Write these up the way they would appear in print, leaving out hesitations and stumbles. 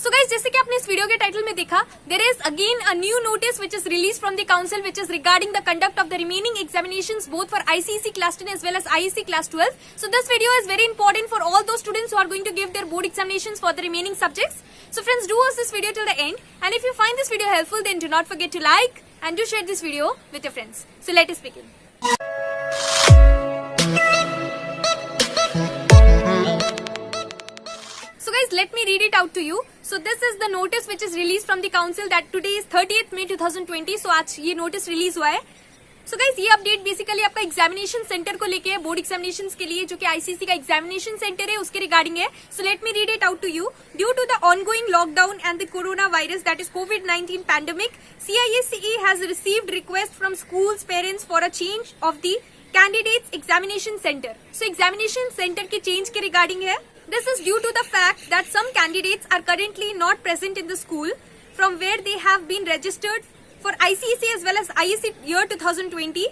So guys, जैसे कि आपने इस वीडियो के टाइटल में देखा, there is again a new notice which is released from the council which is regarding the conduct of the remaining examinations both for ICSE class 10 as well as ISC class 12. So this video is very important for all those students who are going to give their board examinations for the remaining subjects. So friends, do watch this video till the end, and if you find this video helpful, then do not forget to like and do share this video with your friends. So let us begin. So guys, let me read it out to you. So this is the notice which is released from the council that today is 30th May 2020. So आज ये notice release हुआ है. So guys, ये update basically आपका examination centre को लेके है, board examinations के लिए, जो कि आईसीएसई का एग्जामिनेशन सेंटर है उसके रिगार्डिंग है. So let me read it out to you. Due to the ongoing lockdown and the corona virus that is COVID-19 pandemic, CISE has received request from schools parents for a change of the candidates examination center. So examination center के change के regarding है. This is due to the fact that some candidates are currently not present in the school from where they have been registered for ICSE as well as ISC year 2020.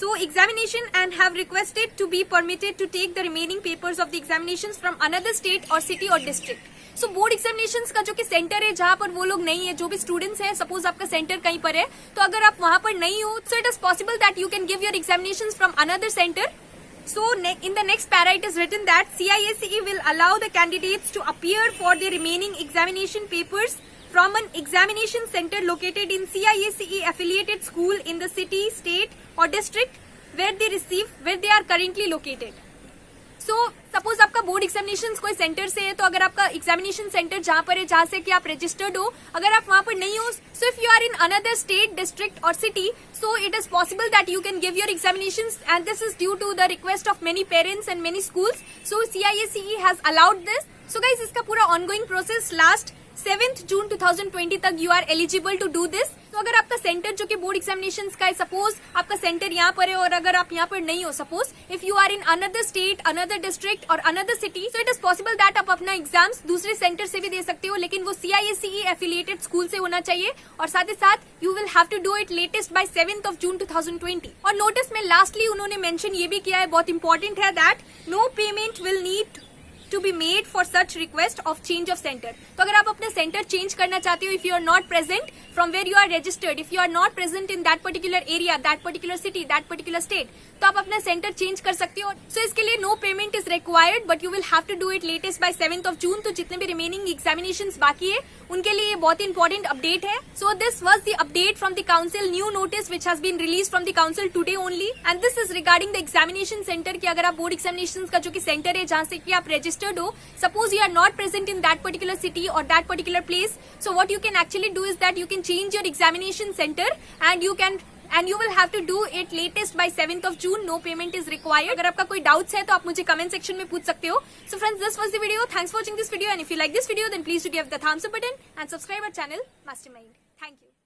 So examination and have requested to be permitted to take the remaining papers of the examinations from another state or city or district. So board examinations का जो कि centre है जहाँ पर वो लोग नहीं है, जो भी स्टूडेंट्स है, सपोज आपका सेंटर कहीं पर है, तो अगर आप वहाँ पर नहीं हो, so it is possible that you can give your examinations from another center. So in the next para it is written that CISE will allow the candidates to appear for the remaining examination papers from an examination center located in CISE affiliated school in the city, state or district where they are currently located. So suppose आपका board examination कोई centre से है, तो अगर आपका examination centre जहाँ पर है, जहाँ से कि आप रजिस्टर्ड हो, अगर आप वहाँ पर नहीं हो, so if you are in another state, district और city, so it is possible that you can give your examinations, and this is due to the request of many parents and many schools. So CISE has allowed this. So guys, इसका पूरा ongoing process last 7th June 2020 तक you are eligible to do this. तो अगर आपका centre जो कि board examinations का है, सपोज आपका सेंटर यहाँ पर है और अगर आप यहाँ पर नहीं हो, suppose if you are in another state, another district और another city, so it is possible that आप अपना एग्जाम्स दूसरे सेंटर से भी दे सकते हो, लेकिन वो CISE एफिलिएटेड स्कूल से होना चाहिए, और साथ ही साथ you will have to do it latest by 7th June 2020. और नोटिस में लास्टली उन्होंने मेंशन ये भी किया है, बहुत इंपॉर्टेंट है, that no payment will need to be made for such request of change of center. तो अगर आप अपने सेंटर चेंज करना चाहते हो, if you are not present from where you are registered, if you are not present in that particular area, that particular city, that particular state, तो आप अपना सेंटर चेंज कर सकते हो. So इसके लिए no payment is required, but you will have to do it latest by 7th June. तो जितने भी रिमेनिंग एग्जामिनेशंस बाकी है उनके लिए ये बहुत ही इंपॉर्टेंट अपडेट है. So this was the update from the council, new notice which has been released from the council today only, and this is regarding the examination center कि अगर आप बोर्ड एग्जामिनेशंस का जो कि सेंटर है जहाँ से कि आप रजिस्टर्ड हो, suppose you are not present in that particular city or that particular place, so what you can actually do is that you can change your examination center and you will have to do it latest by 7th June. No payment is required. अगर आपका कोई doubts है तो आप मुझे comment section में पूछ सकते हो. So friends, this was the video. Thanks for watching this video, and if you like this video then please do give the thumbs up button and subscribe our channel Mastermind. Thank you.